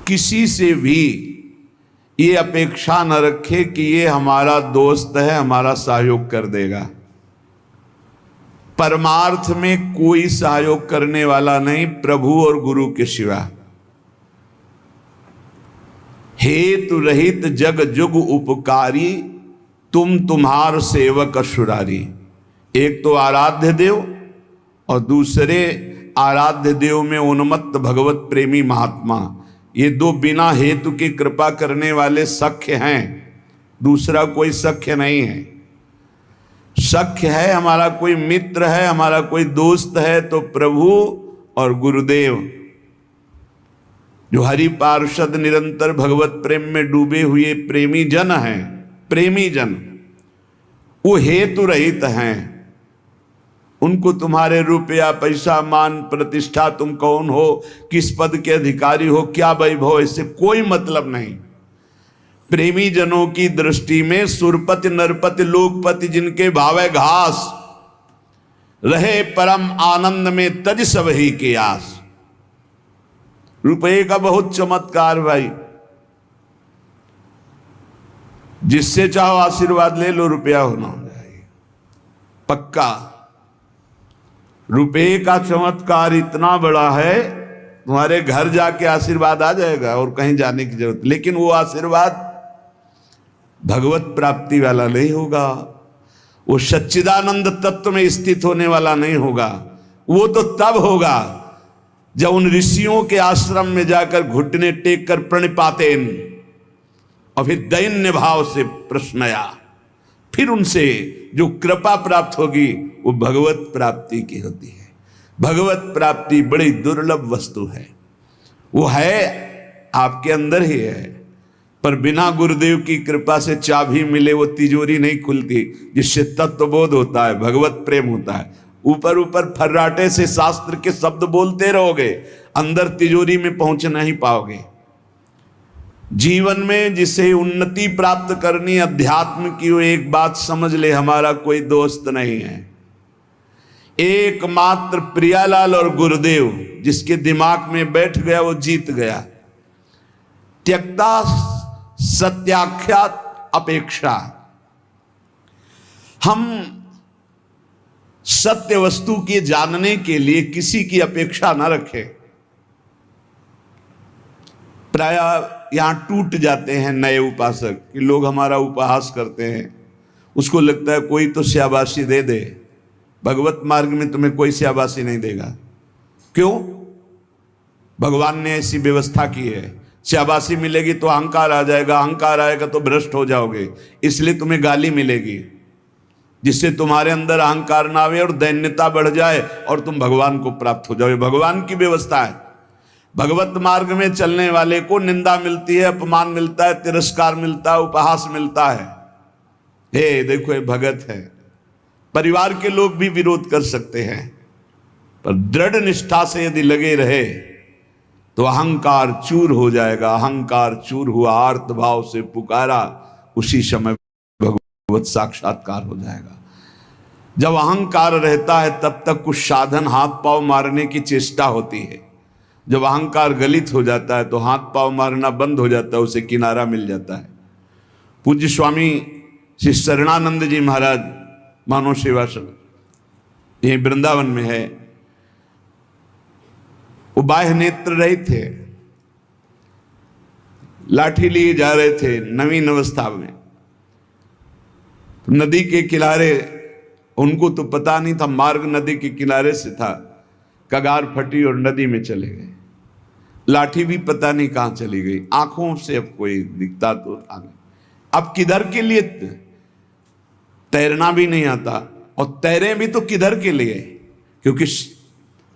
किसी से भी ये अपेक्षा न रखे कि ये हमारा दोस्त है, हमारा सहयोग कर देगा। परमार्थ में कोई सहयोग करने वाला नहीं प्रभु और गुरु के सिवा। हेतु रहित जग जुग उपकारी, तुम तुम्हार सेवक असुरारी। एक तो आराध्य देव और दूसरे आराध्य देव में उन्मत्त भगवत प्रेमी महात्मा, ये दो बिना हेतु की कृपा करने वाले सख्य हैं, दूसरा कोई सख्य नहीं है। सख्य है हमारा कोई मित्र है, हमारा कोई दोस्त है तो प्रभु और गुरुदेव, जो हरि पार्षद निरंतर भगवत प्रेम में डूबे हुए प्रेमी जन हैं, प्रेमी जन, वो हेतु रहित हैं। उनको तुम्हारे रुपया पैसा मान प्रतिष्ठा, तुम कौन हो, किस पद के अधिकारी हो, क्या वैभव, इससे कोई मतलब नहीं। प्रेमी जनों की दृष्टि में सुरपति नरपति लोकपति जिनके भावे घास, रहे परम आनंद में तज सब ही के आस। रुपये का बहुत चमत्कार भाई, जिससे चाहो आशीर्वाद ले लो, रुपया होना चाहिए पक्का। रुपये का चमत्कार इतना बड़ा है, तुम्हारे घर जाके आशीर्वाद आ जाएगा और कहीं जाने की जरूरत, लेकिन वो आशीर्वाद भगवत प्राप्ति वाला नहीं होगा, वो सच्चिदानंद तत्व में स्थित होने वाला नहीं होगा। वो तो तब होगा जब उन ऋषियों के आश्रम में जाकर घुटने टेक कर प्रणिपातेन और फिर दैन्य भाव से प्रश्नया, फिर उनसे जो कृपा प्राप्त होगी वो भगवत प्राप्ति की होती है। भगवत प्राप्ति बड़ी दुर्लभ वस्तु है, वो है आपके अंदर ही है, पर बिना गुरुदेव की कृपा से चाबी मिले वो तिजोरी नहीं खुलती, जिससे तत्वबोध होता है, भगवत प्रेम होता है। ऊपर ऊपर फर्राटे से शास्त्र के शब्द बोलते रहोगे, अंदर तिजोरी में पहुंच नहीं पाओगे। जीवन में जिसे उन्नति प्राप्त करनी अध्यात्म की, वो एक बात समझ ले, हमारा कोई दोस्त नहीं है, एकमात्र प्रियालाल और गुरुदेव जिसके दिमाग में बैठ गया वो जीत गया। त्यक्ता सत्याख्यात अपेक्षा, हम सत्य वस्तु के जानने के लिए किसी की अपेक्षा न रखें। प्राय यहां टूट जाते हैं नए उपासक कि लोग हमारा उपहास करते हैं, उसको लगता है कोई तो शाबाशी दे दे। भगवत मार्ग में तुम्हें कोई शाबाशी नहीं देगा। क्यों? भगवान ने ऐसी व्यवस्था की है। शाबाशी मिलेगी तो अहंकार आ जाएगा, अहंकार आएगा तो भ्रष्ट हो जाओगे, इसलिए तुम्हें गाली मिलेगी, जिससे तुम्हारे अंदर अहंकार ना आवे और दैन्यता बढ़ जाए और तुम भगवान को प्राप्त हो जाओ। भगवान की व्यवस्था है। भगवत मार्ग में चलने वाले को निंदा मिलती है, अपमान मिलता है, तिरस्कार मिलता है, उपहास मिलता है। हे देखो ये भगत है। परिवार के लोग भी विरोध कर सकते हैं, पर दृढ़ निष्ठा से यदि लगे रहे तो अहंकार चूर हो जाएगा। अहंकार चूर हुआ, आर्त भाव से पुकारा, उसी समय भगवत साक्षात्कार हो जाएगा। जब अहंकार रहता है तब तक कुछ साधन हाथ पांव मारने की चेष्टा होती है। जब अहंकार गलित हो जाता है तो हाथ पांव मारना बंद हो जाता है, उसे किनारा मिल जाता है। पूज्य स्वामी श्री शरणानंद जी महाराज मानव सेवा समिति ये वृंदावन में है, वो बाह्य नेत्र रहित थे, लाठी लिए जा रहे थे नवीन अवस्था में। तो नदी के किनारे, उनको तो पता नहीं था मार्ग नदी के किनारे से था, कगार फटी और नदी में चले गए। लाठी भी पता नहीं कहां चली गई, आंखों से अब कोई दिखता तो था। अब किधर के लिए? तैरना भी नहीं आता, और तैरे भी तो किधर के लिए? क्योंकि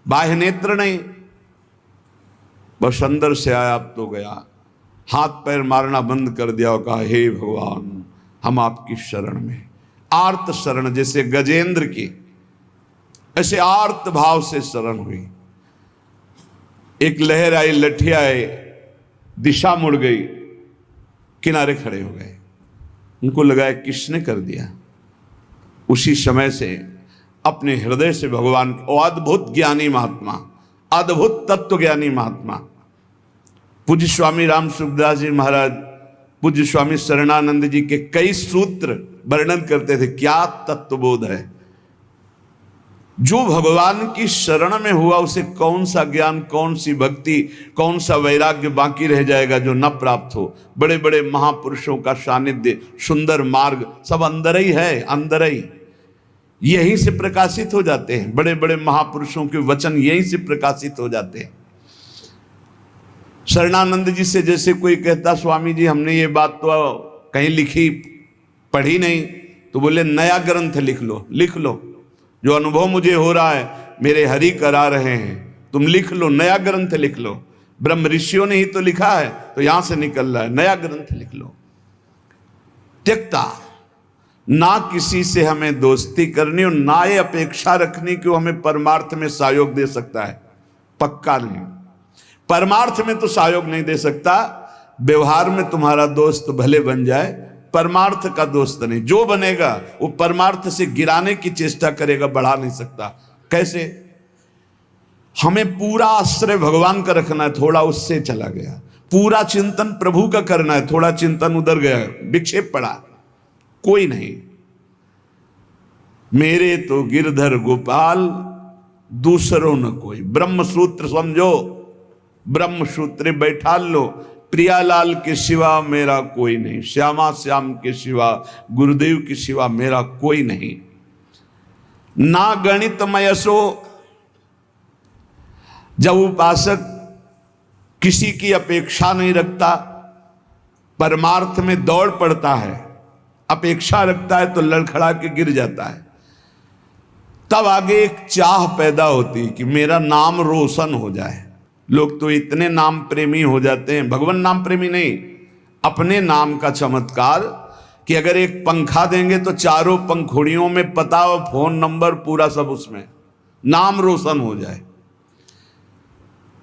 बाह्य नेत्र नहीं, बस अंदर से आया अब तो गया। हाथ पैर मारना बंद कर दिया और कहा हे भगवान हम आपकी शरण में। आर्त शरण, जैसे गजेंद्र की, ऐसे आर्त भाव से शरण हुई। एक लहर आई, लठिया आई, दिशा मुड़ गई, किनारे खड़े हो गए। उनको लगा किसने कर दिया। उसी समय से अपने हृदय से भगवान, अद्भुत ज्ञानी महात्मा, अद्भुत तत्व ज्ञानी महात्मा, पूज्य स्वामी राम सुखदास जी महाराज, पूज्य स्वामी शरणानंद जी के कई सूत्र वर्णन करते थे। क्या तत्वबोध है। जो भगवान की शरण में हुआ उसे कौन सा ज्ञान, कौन सी भक्ति, कौन सा वैराग्य बाकी रह जाएगा जो न प्राप्त हो। बड़े बड़े महापुरुषों का सानिध्य, सुंदर मार्ग सब अंदर ही है, अंदर ही, यहीं से प्रकाशित हो जाते हैं। बड़े बड़े महापुरुषों के वचन यहीं से प्रकाशित हो जाते हैं। शरणानंद जी से जैसे कोई कहता, स्वामी जी हमने ये बात तो कहीं लिखी पढ़ी नहीं, तो बोले नया ग्रंथ लिख लो, लिख लो। जो अनुभव मुझे हो रहा है मेरे हरि करा रहे हैं, तुम लिख लो, नया ग्रंथ लिख लो। ब्रह्म ऋषियों ने ही तो लिखा है, तो यहां से निकल रहा है, नया ग्रंथ लिख लो। त्यक्ता, ना किसी से हमें दोस्ती करनी और ना ये अपेक्षा रखनी कि वो हमें परमार्थ में सहयोग दे सकता है। पक्का नहीं, परमार्थ में तो सहयोग नहीं दे सकता। व्यवहार में तुम्हारा दोस्त भले बन जाए, परमार्थ का दोस्त नहीं। जो बनेगा वो परमार्थ से गिराने की चेष्टा करेगा, बढ़ा नहीं सकता। कैसे? हमें पूरा आश्रय भगवान का रखना है, थोड़ा उससे चला गया। पूरा चिंतन प्रभु का करना है, थोड़ा चिंतन उधर गया, विक्षेप पड़ा, कोई नहीं। मेरे तो गिरधर गोपाल, दूसरों न कोई। ब्रह्म सूत्र समझो, ब्रह्म सूत्र बैठा लो। प्रियालाल के सिवा मेरा कोई नहीं, श्यामा श्याम के सिवा, गुरुदेव के सिवा मेरा कोई नहीं। ना गणित मयसो, जब उपासक किसी की अपेक्षा नहीं रखता, परमार्थ में दौड़ पड़ता है, अपेक्षा रखता है तो लड़खड़ा के गिर जाता है। तब आगे एक चाह पैदा होती कि मेरा नाम रोशन हो जाए। लोग तो इतने नाम प्रेमी हो जाते हैं, भगवान नाम प्रेमी नहीं, अपने नाम का चमत्कार, कि अगर एक पंखा देंगे तो चारों पंखुड़ियों में पता और फोन नंबर पूरा सब उसमें, नाम रोशन हो जाए।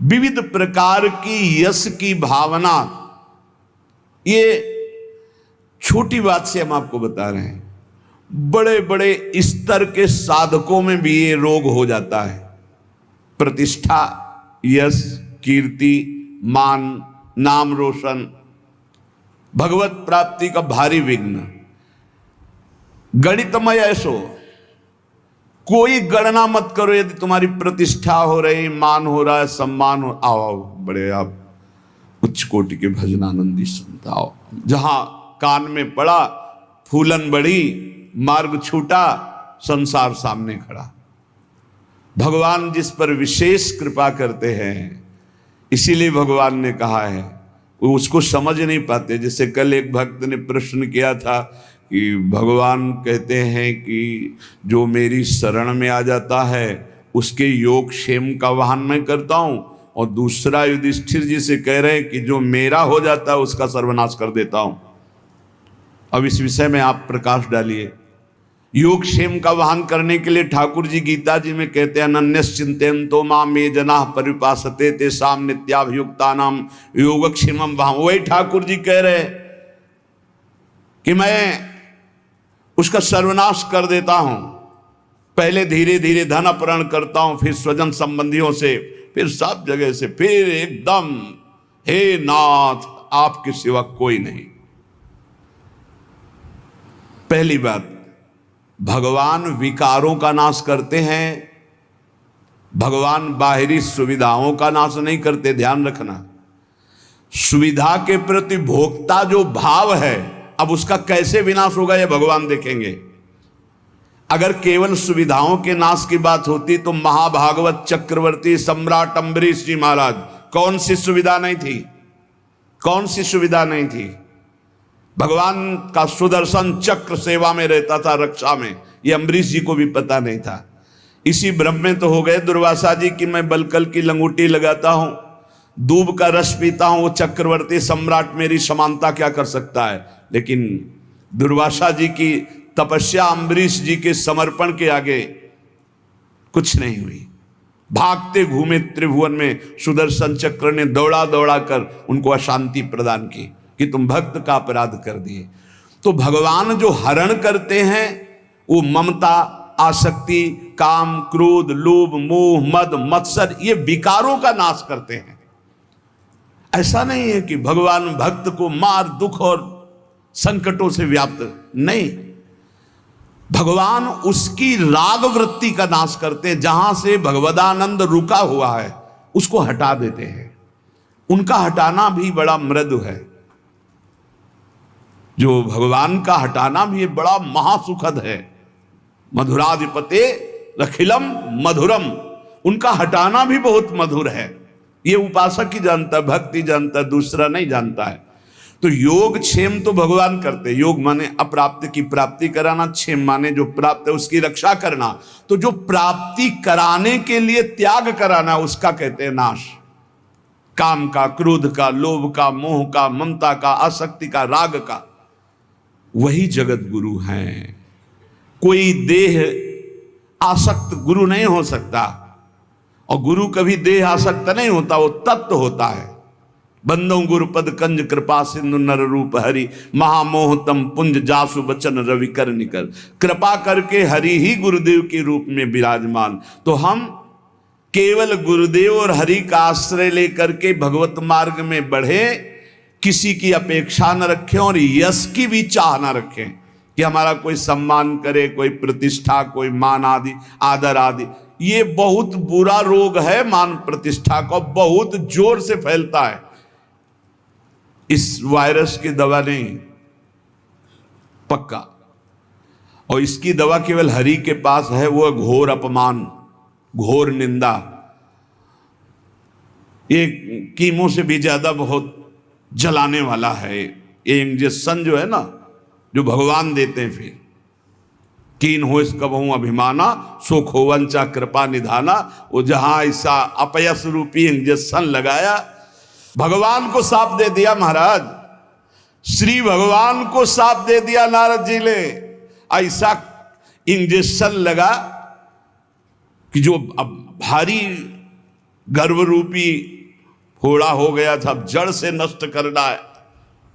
विविध प्रकार की यश की भावना, ये छोटी बात से हम आपको बता रहे हैं। बड़े बड़े स्तर के साधकों में भी ये रोग हो जाता है। प्रतिष्ठा, यश, कीर्ति, मान, नाम रोशन, भगवत प्राप्ति का भारी विघ्न। गणितमय ऐसो, कोई गणना मत करो। यदि तुम्हारी प्रतिष्ठा हो रही, मान हो रहा है, सम्मान हो, आओ बड़े आप उच्च कोटि के भजनानंदी सुनता आओ। जहां कान में पड़ा, फूलन बढ़ी, मार्ग छूटा, संसार सामने खड़ा। भगवान जिस पर विशेष कृपा करते हैं, इसीलिए भगवान ने कहा है, वो उसको समझ नहीं पाते। जैसे कल एक भक्त ने प्रश्न किया था कि भगवान कहते हैं कि जो मेरी शरण में आ जाता है उसके योग क्षेम का वहन मैं करता हूं, और दूसरा युधिष्ठिर जी से कह रहे हैं कि जो मेरा हो जाता है उसका सर्वनाश कर देता हूं। अब इस विषय में आप प्रकाश डालिए। योग क्षेम का वाहन करने के लिए ठाकुर जी गीता जी में कहते हैं, अनन्यस चिंतयन्तो माम ये जनाः परिपासते तेषां नित्याभियुक्तानां योगक्षेमं वहां। वही ठाकुर जी कह रहे कि मैं उसका सर्वनाश कर देता हूं। पहले धीरे धीरे धन अपहरण करता हूं, फिर स्वजन संबंधियों से, फिर सब जगह से, फिर एकदम हे नाथ आपके सिवा कोई नहीं। पहली बात, भगवान विकारों का नाश करते हैं, भगवान बाहरी सुविधाओं का नाश नहीं करते। ध्यान रखना, सुविधा के प्रति भोक्ता जो भाव है, अब उसका कैसे विनाश होगा यह भगवान देखेंगे। अगर केवल सुविधाओं के नाश की बात होती तो महाभागवत चक्रवर्ती सम्राट अम्बरीश जी महाराज, कौन सी सुविधा नहीं थी, कौन सी सुविधा नहीं थी। भगवान का सुदर्शन चक्र सेवा में रहता था, रक्षा में, ये अम्बरीश जी को भी पता नहीं था। इसी भ्रम में तो हो गए दुर्वासा जी कि मैं बलकल की लंगूटी लगाता हूं, दूब का रस पीता हूं, वो चक्रवर्ती सम्राट मेरी समानता क्या कर सकता है। लेकिन दुर्वासा जी की तपस्या अम्बरीश जी के समर्पण के आगे कुछ नहीं हुई। भागते घूमे त्रिभुवन में, सुदर्शन चक्र ने दौड़ा दौड़ा कर उनको अशांति प्रदान की कि तुम भक्त का अपराध कर दिए। तो भगवान जो हरण करते हैं वो ममता, आसक्ति, काम, क्रोध, लोभ, मोह, मद, मत्सर, ये विकारों का नाश करते हैं। ऐसा नहीं है कि भगवान भक्त को मार दुख और संकटों से व्याप्त, नहीं, भगवान उसकी राग वृत्ति का नाश करते हैं। जहां से भगवदानंद रुका हुआ है उसको हटा देते हैं। उनका हटाना भी बड़ा मृदु है, जो भगवान का हटाना भी बड़ा महासुखद है। मधुराधिपते रखिलम मधुरम, उनका हटाना भी बहुत मधुर है। ये उपासक ही जानता है, भक्ति जानता है, दूसरा नहीं जानता है। तो योग क्षेम तो भगवान करते, योग माने अप्राप्त की प्राप्ति कराना, क्षेम माने जो प्राप्त है उसकी रक्षा करना। तो जो प्राप्ति कराने के लिए त्याग कराना उसका कहते हैं नाश। काम का, क्रोध का, लोभ का, मोह का, ममता का, आसक्ति का, राग का, वही जगत गुरु हैं। कोई देह आसक्त गुरु नहीं हो सकता, और गुरु कभी देह आसक्त नहीं होता, वो तत्व होता है। बंदों गुरुपद कंज कृपा सिंधु नर रूप हरि, महामोहतम पुंज जासु बचन रवि कर निकर। कृपा करके हरि ही गुरुदेव के रूप में विराजमान। तो हम केवल गुरुदेव और हरि का आश्रय लेकर के भगवत मार्ग में बढ़े, किसी की अपेक्षा न रखें और यश की भी चाह न रखें कि हमारा कोई सम्मान करे, कोई प्रतिष्ठा, कोई मान आदि, आदर आदि। ये बहुत बुरा रोग है मान प्रतिष्ठा का, बहुत जोर से फैलता है। इस वायरस की दवा नहीं पक्का, और इसकी दवा केवल हरि के पास है, वो घोर अपमान, घोर निंदा। ये कीमो से भी ज्यादा बहुत जलाने वाला है ये इंजेक्शन जो है ना, जो भगवान देते हैं। फिर कीन हो इसका बहु अभिमाना, सो खोवंचा कृपा निधाना। वो जहां ऐसा अपयस रूपी इंजेक्शन लगाया, भगवान को साफ दे दिया महाराज, श्री भगवान को साफ दे दिया नारद जी ने। ऐसा इंजेक्शन लगा कि जो अब भारी गर्भ रूपी फोड़ा हो गया था, जड़ से नष्ट करना है,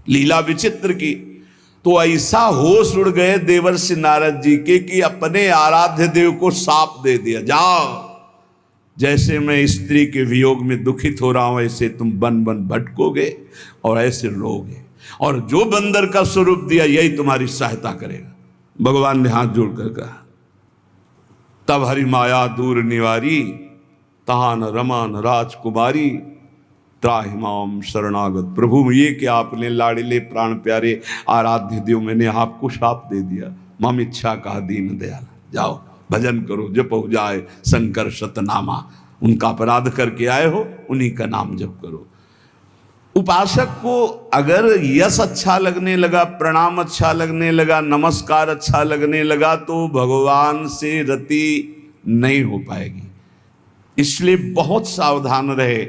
लीला विचित्र की। तो ऐसा होश उड़ गए देवर्षि नारद जी के कि अपने आराध्य देव को साप दे दिया, जाओ, जैसे मैं स्त्री के वियोग में दुखित हो रहा हूं ऐसे तुम बन बन भटकोगे और ऐसे रोगे, और जो बंदर का स्वरूप दिया यही तुम्हारी सहायता करेगा। भगवान ने हाथ जोड़कर कहा, तब हरि माया दूर निवारी, तहान रमान राजकुमारी, त्राहिमाम शरणागत। प्रभु ये कि आपने लाड़िले प्राण प्यारे आराध्य देव, मैंने आपको शाप दे दिया। मम इच्छा कहा दीन दयाल, जाओ भजन करो, जप हो जाए शंकर शतनामा। उनका अपराध करके आए हो, उन्हीं का नाम जप करो। उपासक को अगर यश अच्छा लगने लगा, प्रणाम अच्छा लगने लगा, नमस्कार अच्छा लगने लगा, तो भगवान से रति नहीं हो पाएगी। इसलिए बहुत सावधान रहे।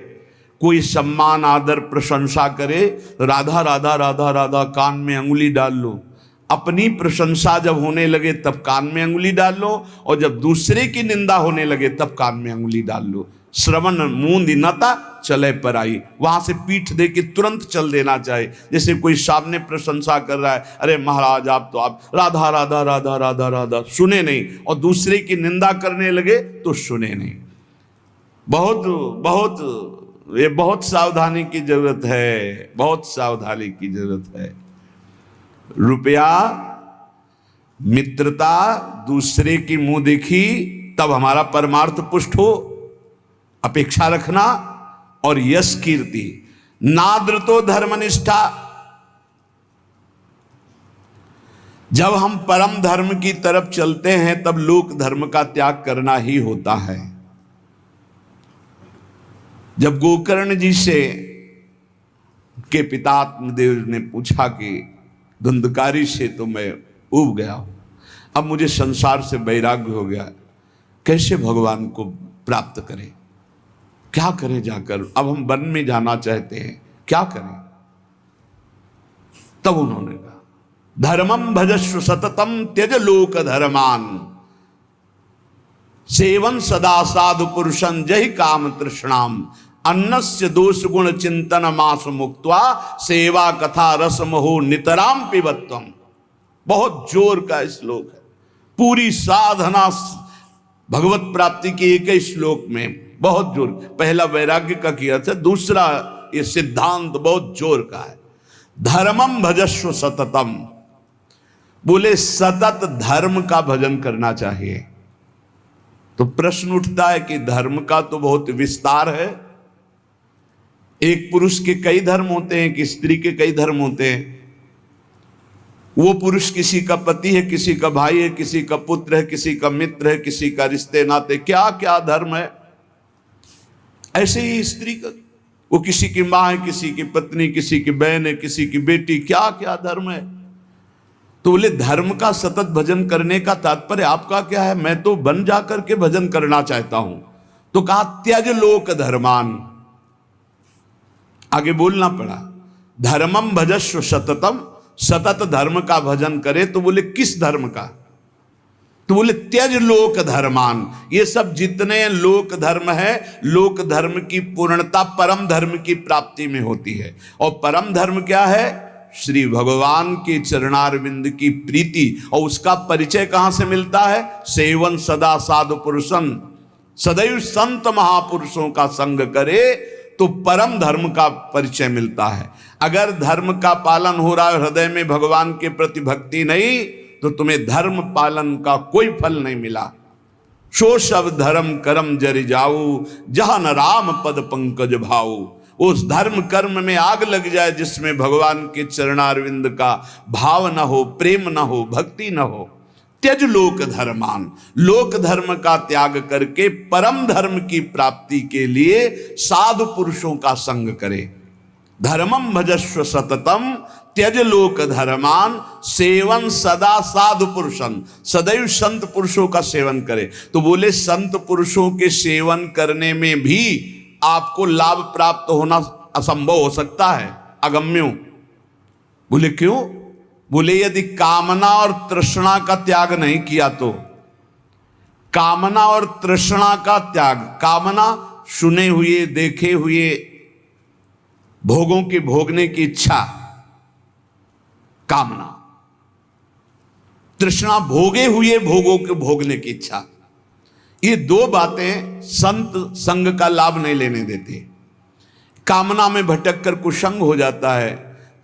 कोई सम्मान आदर प्रशंसा करे, राधा राधा राधा राधा कान में अंगुली डाल लो। अपनी प्रशंसा जब होने लगे तब कान में अंगुली डाल लो, और जब दूसरे की निंदा होने लगे तब कान में अंगुली डाल लो। श्रवण मूंद नता चले पर आई, वहां से पीठ दे के तुरंत चल देना चाहिए। जैसे कोई सामने प्रशंसा कर रहा है, अरे महाराज आप तो आप राधा राधा राधा राधा राधा, सुने नहीं, और दूसरे की निंदा करने लगे तो सुने नहीं। बहुत सावधानी की जरूरत है, बहुत सावधानी की जरूरत है। रुपया, मित्रता, दूसरे की मुंह देखी तब हमारा परमार्थ पुष्ट हो, अपेक्षा रखना, और यश कीर्ति, नाद्रतो धर्मनिष्ठा। जब हम परम धर्म की तरफ चलते हैं तब लोक धर्म का त्याग करना ही होता है। जब गोकर्ण जी से के पिता आत्मदेव ने पूछा कि धुंधकारी से तो मैं उब गया हूं, अब मुझे संसार से वैराग्य हो गया, कैसे भगवान को प्राप्त करें, क्या करें जाकर, अब हम वन में जाना चाहते हैं, क्या करें। तब उन्होंने कहा, धर्मम भजस्व सततम त्यज लोक धर्मान, सेवन सदा साधु पुरुषं जहि काम तृष्णाम, अन्नस्य दोष गुण चिंतन मास मुक्त्वा, सेवा कथा रसमहो नितराम पिबत्वम। बहुत जोर का श्लोक है। पूरी साधना भगवत प्राप्ति के एक ही श्लोक में बहुत जोर। पहला वैराग्य का किया था, दूसरा ये सिद्धांत बहुत जोर का है। धर्मम भजस्व सततम, बोले सतत धर्म का भजन करना चाहिए। तो प्रश्न उठता है कि धर्म का तो बहुत विस्तार है, एक पुरुष के कई धर्म होते हैं, कि स्त्री के कई धर्म होते हैं। वो पुरुष किसी का पति है, किसी का भाई है, किसी का पुत्र है, किसी का मित्र है, किसी का रिश्ते नाते क्या क्या धर्म है। ऐसे ही स्त्री का, वो किसी की मां है, किसी की पत्नी, किसी की बहन है, किसी की बेटी, क्या क्या धर्म है। तो बोले धर्म का सतत भजन करने का तात्पर्य आपका क्या है? मैं तो बन जाकर के भजन करना चाहता हूं। तो कहा त्यज लोक धर्मान, आगे बोलना पड़ा धर्मम भजस्व सततम, सतत धर्म का भजन करे। तो बोले किस धर्म का? तो बोले त्यज लोक धर्मान, ये सब जितने लोक धर्म है, लोक धर्म की पूर्णता परम धर्म की प्राप्ति में होती है। और परम धर्म क्या है? श्री भगवान के चरणारविंद की प्रीति। और उसका परिचय कहां से मिलता है? सेवन सदा साधु पुरुषन, सदैव संत महापुरुषों का संग करे तो परम धर्म का परिचय मिलता है। अगर धर्म का पालन हो रहा है, हृदय में भगवान के प्रति भक्ति नहीं, तो तुम्हें धर्म पालन का कोई फल नहीं मिला। सो सब धर्म कर्म जरि जाऊ, जहां न राम पद पंकज भाऊ। उस धर्म कर्म में आग लग जाए जिसमें भगवान के चरणारविंद का भाव न हो, प्रेम न हो, भक्ति न हो। त्यज लोक धर्मान, लोक धर्म का त्याग करके परम धर्म की प्राप्ति के लिए साधु पुरुषों का संग करे। धर्मम भजस्व सततम त्यज लोक धर्मान, सेवन सदा साधु पुरुषन, सदैव संत पुरुषों का सेवन करे। तो बोले संत पुरुषों के सेवन करने में भी आपको लाभ प्राप्त होना असंभव हो सकता है, अगम्यो। बोले क्यों? बोले यदि कामना और तृष्णा का त्याग नहीं किया तो। कामना और तृष्णा का त्याग, कामना सुने हुए देखे हुए भोगों की भोगने की इच्छा, कामना, तृष्णा भोगे हुए भोगों के भोगने की इच्छा। ये दो बातें संत संग का लाभ नहीं लेने देते। कामना में भटक कर कुसंग हो जाता है,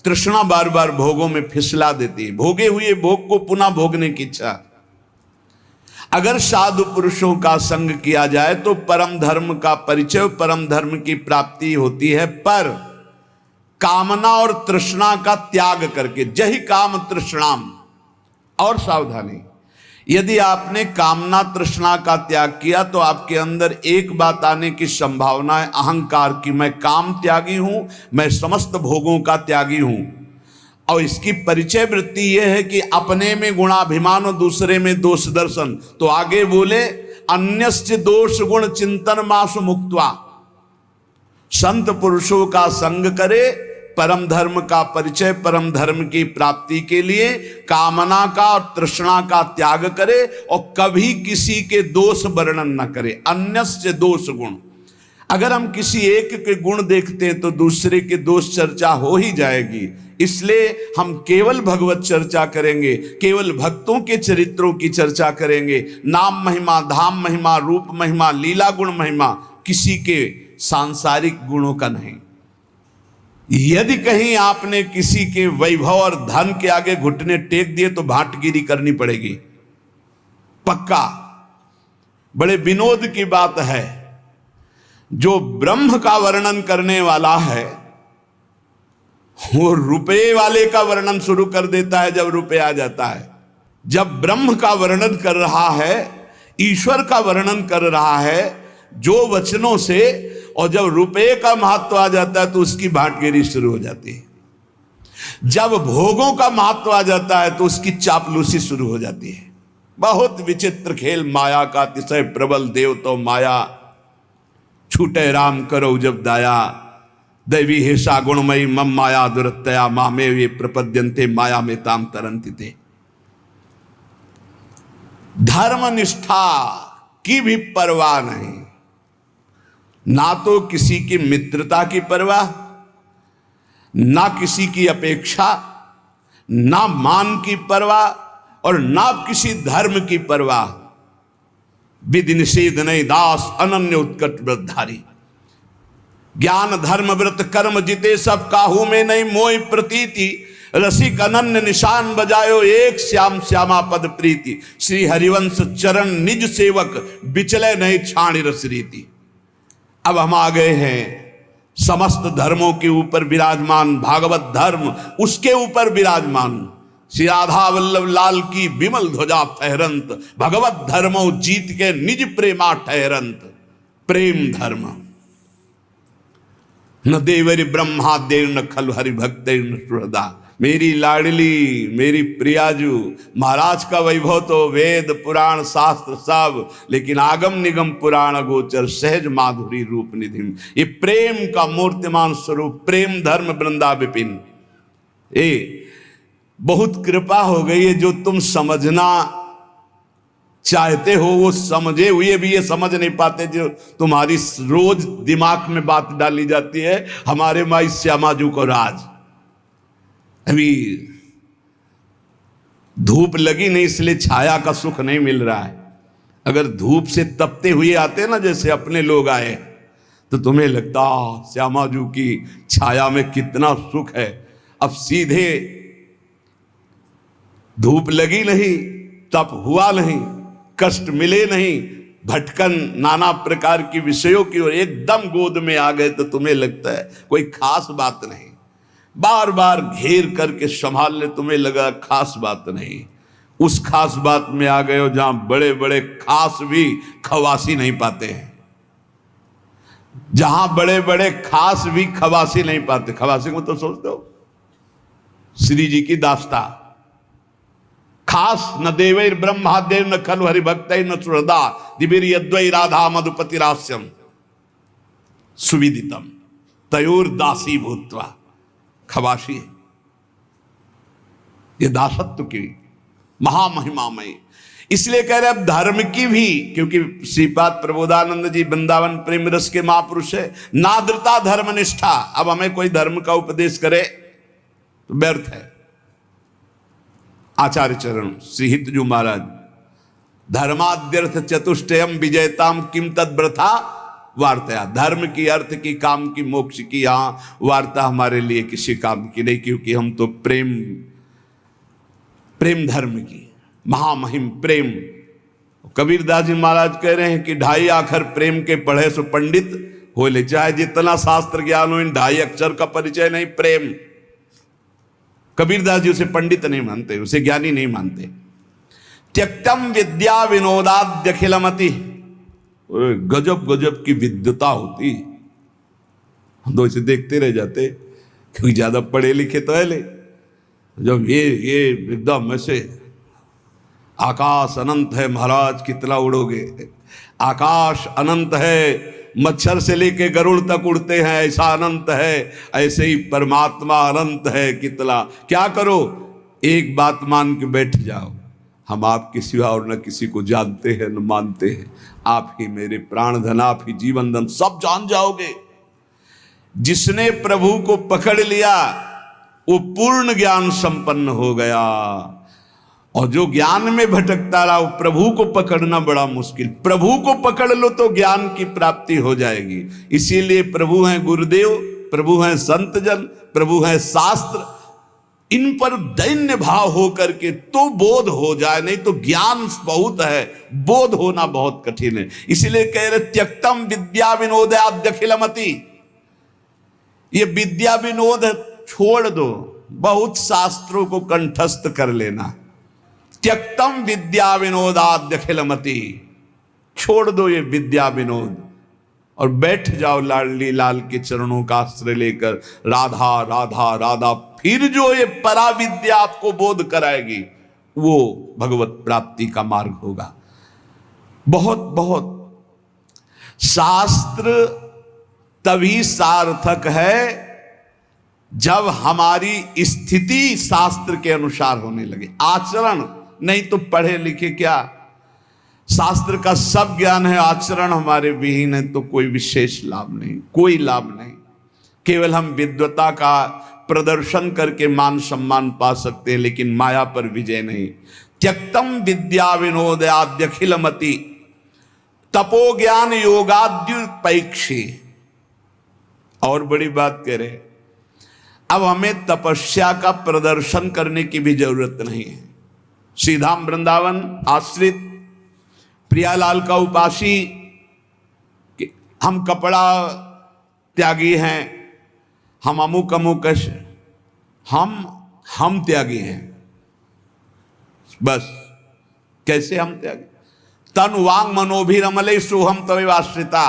तृष्णा बार बार भोगों में फिसला देती है, भोगे हुए भोग को पुनः भोगने की इच्छा। अगर साधु पुरुषों का संग किया जाए तो परम धर्म का परिचय, परम धर्म की प्राप्ति होती है। पर कामना और तृष्णा का त्याग करके, जहि काम तृष्णाम। और सावधानी, यदि आपने कामना तृष्णा का त्याग किया तो आपके अंदर एक बात आने की संभावना है, अहंकार की। मैं काम त्यागी हूं, मैं समस्त भोगों का त्यागी हूं। और इसकी परिचय वृत्ति यह है कि अपने में गुणाभिमान और दूसरे में दोष दर्शन। तो आगे बोले अन्यस्य दोष गुण चिंतन मासु मुक्त्वा, संत पुरुषों का संग करे, परम धर्म का परिचय, परम धर्म की प्राप्ति के लिए कामना का और तृष्णा का त्याग करे और कभी किसी के दोष वर्णन न करे। अन्यस्य दोष गुण, अगर हम किसी एक के गुण देखते हैं तो दूसरे के दोष चर्चा हो ही जाएगी। इसलिए हम केवल भगवत चर्चा करेंगे, केवल भक्तों के चरित्रों की चर्चा करेंगे। नाम महिमा, धाम महिमा, रूप महिमा, लीला गुण महिमा, किसी के सांसारिक गुणों का नहीं। यदि कहीं आपने किसी के वैभव और धन के आगे घुटने टेक दिए तो भाटगिरी करनी पड़ेगी, पक्का। बड़े विनोद की बात है, जो ब्रह्म का वर्णन करने वाला है वो रुपये वाले का वर्णन शुरू कर देता है जब रुपये आ जाता है। जब ब्रह्म का वर्णन कर रहा है, ईश्वर का वर्णन कर रहा है जो वचनों से, और जब रुपये का महत्व आ जाता है तो उसकी भाटगिरी शुरू हो जाती है। जब भोगों का महत्व आ जाता है तो उसकी चापलूसी शुरू हो जाती है। बहुत विचित्र खेल माया का, अतिशय प्रबल देव तो माया, छूटे राम करो जब दाया, दैवी हेषा गुणमयी मम माया दुरत्तया, मामे वे प्रपद्यन्ते माया में ताम तरंति ते। धर्मनिष्ठा की भी परवाह नहीं, ना तो किसी की मित्रता की परवाह, ना किसी की अपेक्षा, ना मान की परवाह और ना किसी धर्म की परवाह। विधि निषेध नहीं दास अनन्य उत्कट व्रतधारी। ज्ञान धर्म व्रत कर्म जिते सब काहू में नहीं मोह प्रतीति, रसिक अनन्य निशान बजायो एक श्याम श्यामा पद प्रीति, श्री हरिवंश चरण निज सेवक बिचले नहीं छाणी रस रीति। अब हम आ गए हैं समस्त धर्मों के ऊपर विराजमान भागवत धर्म, उसके ऊपर विराजमान श्री राधा वल्लभ लाल की विमल ध्वजा फहरंत, भगवत धर्मो जीत के निज प्रेमा ठहरंत। प्रेम धर्म न देवरी ब्रह्मादेव न खलु हरि भक्त न सुहृदा। मेरी लाडली मेरी प्रियाजू, महाराज का वैभव तो वेद पुराण शास्त्र सब, लेकिन आगम निगम पुराण गोचर सहज माधुरी रूप निधि। ये प्रेम का मूर्तिमान स्वरूप प्रेम धर्म वृंदा विपिन। बहुत कृपा हो गई है, जो तुम समझना चाहते हो वो समझे हुए भी ये समझ नहीं पाते, जो तुम्हारी रोज दिमाग में बात डाली जाती है। हमारे माई श्यामाजू को राज, अभी धूप लगी नहीं इसलिए छाया का सुख नहीं मिल रहा है। अगर धूप से तपते हुए आते ना, जैसे अपने लोग आए, तो तुम्हें लगता श्यामाजू की छाया में कितना सुख है। अब सीधे धूप लगी नहीं, तप हुआ नहीं, कष्ट मिले नहीं, भटकन नाना प्रकार की विषयों की ओर एकदम गोद में आ गए, तो तुम्हें लगता है कोई खास बात नहीं। बार बार घेर करके संभाल ले, तुम्हें लगा खास बात नहीं। उस खास बात में आ गए हो जहां बड़े बड़े खास भी खवासी नहीं पाते हैं, जहां बड़े बड़े खास भी खवासी नहीं पाते। खवासी को तो सोचते हो श्री जी की दास्ता, खास न देवैर ब्रह्मादेव न खलु हरि भक्त न सुहृदा, दिबिर यद्वै राधा मधुपति रास्यम सुविदितम तयोर दासी भूत्वा। खवासी ये दासत्व की महामहिमामयी, इसलिए कह रहे अब धर्म की भी, क्योंकि श्रीपाद प्रबोधानंद जी वृंदावन प्रेम रस के महापुरुष है। नाद्रता धर्म निष्ठा, अब हमें कोई धर्म का उपदेश करे तो व्यर्थ है। आचार्य चरण श्री हितजू महाराज, धर्माद्यर्थ चतुष्टयम विजयताम किम तद व्रथा वार्ता। धर्म की, अर्थ की, काम की, मोक्ष की यहाँ वार्ता हमारे लिए किसी काम की नहीं, क्योंकि हम तो प्रेम धर्म की महामहिम प्रेम। कबीरदास जी महाराज कह रहे हैं कि 2.5 अक्षर प्रेम के पढ़े सो पंडित हो ले, चाहे जितना शास्त्र ज्ञान हो, इन 2.5 अक्षर का परिचय नहीं प्रेम। कबीरदास जी उसे पंडित नहीं मानते, उसे ज्ञानी नहीं मानते। त्यक्तम विद्या विनोदाद्यखिलमति, गजब गजब की विद्वता होती। हम तो इसे देखते रह जाते, क्योंकि ज्यादा पढ़े लिखे तो है ले। जब ये एकदम ऐसे आकाश अनंत है महाराज, कितना उड़ोगे। आकाश अनंत है, मच्छर से लेके गरुड़ तक उड़ते हैं, ऐसा अनंत है। ऐसे ही परमात्मा अनंत है, कितना क्या करो, एक बात मान के बैठ जाओ, हम आपके सिवा और न किसी को जानते हैं न मानते हैं। आप ही मेरे प्राण धन, आप ही जीवन धन, सब जान जाओगे। जिसने प्रभु को पकड़ लिया वो पूर्ण ज्ञान संपन्न हो गया, और जो ज्ञान में भटकता रहा वो प्रभु को पकड़ना बड़ा मुश्किल। प्रभु को पकड़ लो तो ज्ञान की प्राप्ति हो जाएगी। इसीलिए प्रभु हैं गुरुदेव, प्रभु हैं संत जन, प्रभु हैं शास्त्र, इन पर दैन्य भाव हो करके तो बोध हो जाए, नहीं तो ज्ञान बहुत है, बोध होना बहुत कठिन है। इसीलिए कह रहे त्यक्तम विद्या विनोदाद्यखिलमति, ये विद्या विनोद छोड़ दो, बहुत शास्त्रों को कंठस्थ कर लेना। त्यक्तम विद्या विनोदाद्यखिलमति, छोड़ दो ये विद्या विनोद और बैठ जाओ लाडली लाल के चरणों का आश्रय लेकर। राधा राधा राधा, फिर जो ये परा विद्या आपको बोध कराएगी वो भगवत प्राप्ति का मार्ग होगा। बहुत बहुत शास्त्र तभी सार्थक है जब हमारी स्थिति शास्त्र के अनुसार होने लगे, आचरण नहीं तो पढ़े लिखे क्या। शास्त्र का सब ज्ञान है, आचरण हमारे विहीन है तो कोई विशेष लाभ नहीं, कोई लाभ नहीं। केवल हम विद्वता का प्रदर्शन करके मान सम्मान पा सकते हैं, लेकिन माया पर विजय नहीं। त्यक्तम विद्या विनोदाद्यखिलमति, तपो ज्ञान योगाद्युपैक्षी। और बड़ी बात कह रहे, अब हमें तपस्या का प्रदर्शन करने की भी जरूरत नहीं है। सीधा वृंदावन आश्रित प्रियालाल का उपासी, हम कपड़ा त्यागी हैं, हम अमुक अमुक, हम त्यागी हैं। बस कैसे हम त्यागी? तन वांग मनोभिरमले सोहम तवेवाश्रिता,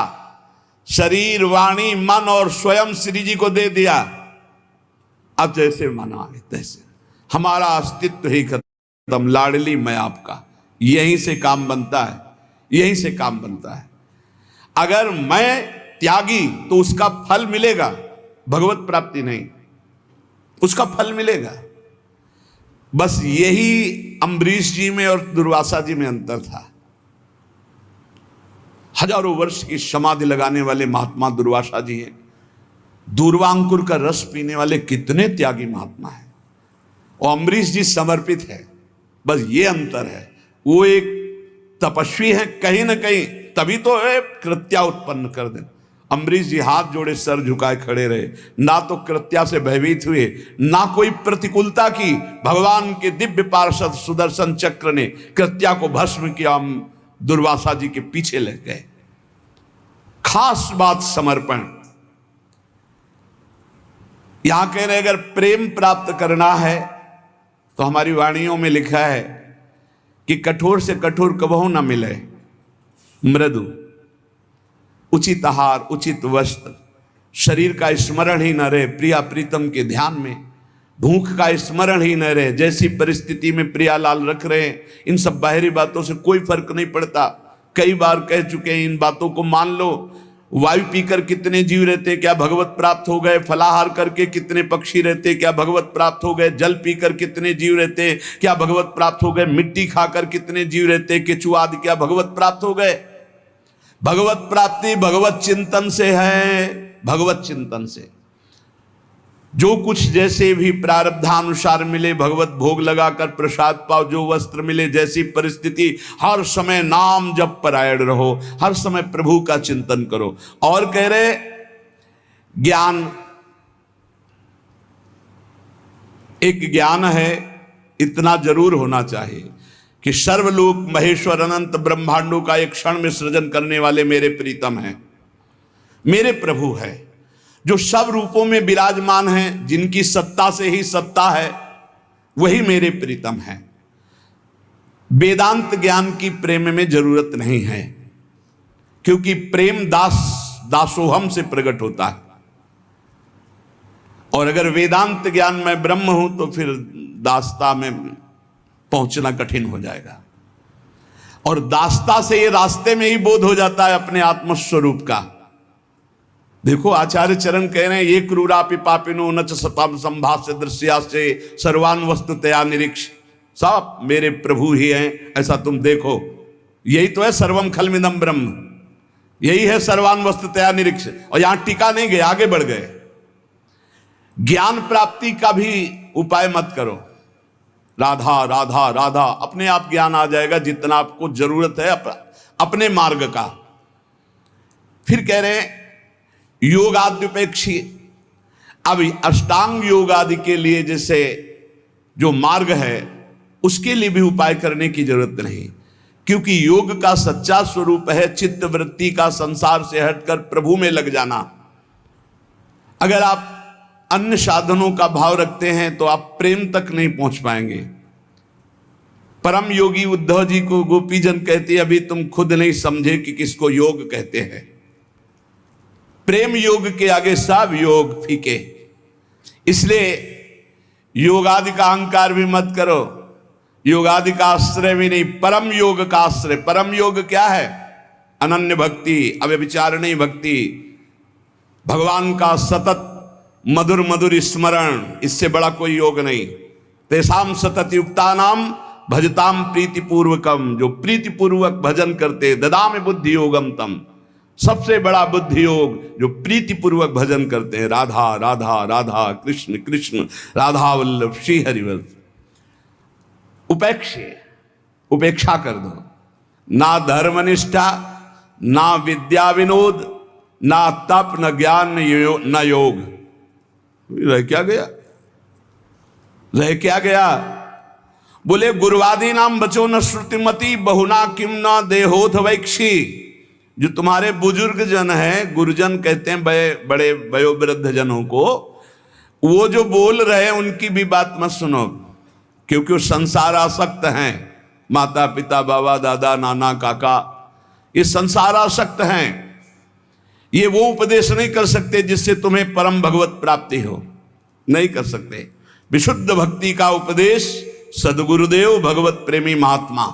शरीर वाणी मन और स्वयं श्री जी को दे दिया। अब जैसे मना है तैसे, हमारा अस्तित्व ही खत्म, लाडली मैं आपका। यहीं से काम बनता है, यहीं से काम बनता है। अगर मैं त्यागी तो उसका फल मिलेगा, भगवत प्राप्ति नहीं, उसका फल मिलेगा। बस यही अम्बरीश जी में और दुर्वासा जी में अंतर था। हजारों वर्ष की समाधि लगाने वाले महात्मा दुर्वासा जी हैं, दूर्वांकुर का रस पीने वाले कितने त्यागी महात्मा हैं, और अम्बरीश जी समर्पित है। बस ये अंतर है, वो एक तपस्वी है कहीं ना कहीं, तभी तो कृत्या उत्पन्न कर दे। अम्बरीश जी हाथ जोड़े सर झुकाए खड़े रहे, ना तो कृत्या से भयभीत हुए, ना कोई प्रतिकूलता की। भगवान के दिव्य पार्षद सुदर्शन चक्र ने कृत्या को भस्म किया, दुर्वासा जी के पीछे लग गए। खास बात समर्पण। यहां कह रहे अगर प्रेम प्राप्त करना है तो हमारी वाणियों में लिखा है कि कठोर से कठोर कबहू ना मिले, मृदु, उचित आहार, उचित वस्त्र, शरीर का स्मरण ही न रहे प्रिया प्रीतम के ध्यान में, भूख का स्मरण ही न रहे। जैसी परिस्थिति में प्रियालाल रख रहे हैं, इन सब बाहरी बातों से कोई फर्क नहीं पड़ता। कई बार कह चुके हैं, इन बातों को मान लो। वायु पीकर कितने जीव रहते, क्या भगवत प्राप्त हो गए? फलाहार करके कितने पक्षी रहते, क्या भगवत प्राप्त हो गए? जल पीकर कितने जीव रहते, क्या भगवत प्राप्त हो गए? मिट्टी खाकर कितने जीव रहते, केचुआ आदि, क्या भगवत प्राप्त हो गए? भगवत प्राप्ति भगवत चिंतन से है, भगवत चिंतन से। जो कुछ जैसे भी प्रारब्धानुसार मिले, भगवत भोग लगाकर प्रसाद पाओ, जो वस्त्र मिले, जैसी परिस्थिति, हर समय नाम जप परायण रहो, हर समय प्रभु का चिंतन करो। और कह रहे ज्ञान, एक ज्ञान है, इतना जरूर होना चाहिए कि सर्वलोक महेश्वर अनंत ब्रह्मांडों का एक क्षण में सृजन करने वाले मेरे प्रीतम हैं, मेरे प्रभु है, जो सब रूपों में विराजमान हैं, जिनकी सत्ता से ही सत्ता है, वही मेरे प्रीतम हैं। वेदांत ज्ञान की प्रेम में जरूरत नहीं है, क्योंकि प्रेम दासोहम से प्रकट होता है। और अगर वेदांत ज्ञान में ब्रह्म हूं तो फिर दासता में पहुंचना कठिन हो जाएगा। और दासता से ये रास्ते में ही बोध हो जाता है अपने आत्मस्वरूप का। देखो आचार्य चरण कह रहे हैं, ये क्रूरापि पापिनो न च सताम संभाष्य दृश्या से सर्वान वस्तुतया निरीक्ष। सब मेरे प्रभु ही हैं, ऐसा तुम देखो। यही तो है सर्वम खलमिदम ब्रह्म, यही है सर्वान वस्तुतया निरीक्ष। और यहां टिका नहीं गए, आगे बढ़ गए। ज्ञान प्राप्ति का भी उपाय मत करो, राधा राधा राधा, अपने आप ज्ञान आ जाएगा जितना आपको जरूरत है अपने मार्ग का। फिर कह रहे हैं योगाद्युपेक्षी। अब अष्टांग योग आदि के लिए जैसे जो मार्ग है, उसके लिए भी उपाय करने की जरूरत नहीं, क्योंकि योग का सच्चा स्वरूप है चित्त वृत्ति का संसार से हटकर प्रभु में लग जाना। अगर आप अन्य साधनों का भाव रखते हैं तो आप प्रेम तक नहीं पहुंच पाएंगे। परम योगी उद्धव जी को गोपीजन कहते, अभी तुम खुद नहीं समझे कि किसको योग कहते हैं। प्रेम योग के आगे सब योग फीके। इसलिए योगादि का अहंकार भी मत करो, योगादि का आश्रय भी नहीं, परम योग का आश्रय। परम योग क्या है? अनन्य भक्ति, अव्यभिचारिणी भक्ति, भगवान का सतत मधुर मधुर स्मरण, इससे बड़ा कोई योग नहीं। तेसाम सतत युक्ता नाम भजताम प्रीतिपूर्वकम, जो प्रीतिपूर्वक भजन करते, ददामि बुद्धि योगम तम, सबसे बड़ा बुद्धि योग जो प्रीतिपूर्वक भजन करते हैं। राधा राधा राधा, कृष्ण कृष्ण, राधा वल्लभ श्री हरिवल्लभ। उपेक्षा कर दो। ना धर्मनिष्ठा, ना विद्या विनोद, ना तप न ज्ञान न योग। रह क्या गया, रह क्या गया? बोले गुरुवादी नाम बचो न श्रुतिमति बहुना किम न देहोथ वैक्षी। जो तुम्हारे बुजुर्ग जन है, गुरुजन कहते हैं बड़े वयोवृद्ध जनों को, वो जो बोल रहे हैं उनकी भी बात मत सुनो, क्योंकि वो संसार आसक्त हैं। माता पिता बाबा दादा नाना काका ये संसार आसक्त हैं। ये वो उपदेश नहीं कर सकते जिससे तुम्हें परम भगवत प्राप्ति हो, नहीं कर सकते। विशुद्ध भक्ति का उपदेश सदगुरुदेव भगवत प्रेमी महात्मा,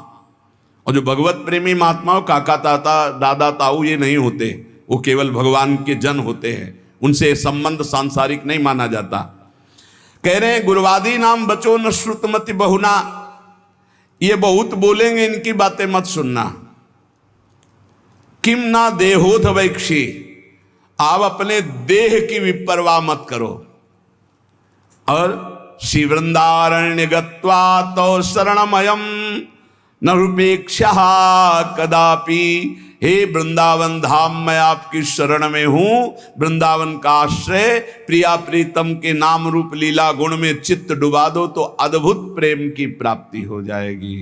और जो भगवत प्रेमी महात्मा हो, काका ताता दादा ताऊ ये नहीं होते, वो केवल भगवान के जन होते हैं, उनसे संबंध सांसारिक नहीं माना जाता। कह रहे हैं गुरुवादी नाम बचो न श्रुतमति बहुना, ये बहुत बोलेंगे, इनकी बातें मत सुनना। किम ना देहोथ वैक्षी, आप अपने देह की विपरवाह मत करो। और श्री वृंदारण्य गत्वा तो शरणमयम न रूपेक्षा कदापि। हे वृंदावन धाम, मैं आपकी शरण में हूं, वृंदावन का आश्रय, प्रिया प्रीतम के नाम रूप लीला गुण में चित्त डुबा दो तो अद्भुत प्रेम की प्राप्ति हो जाएगी।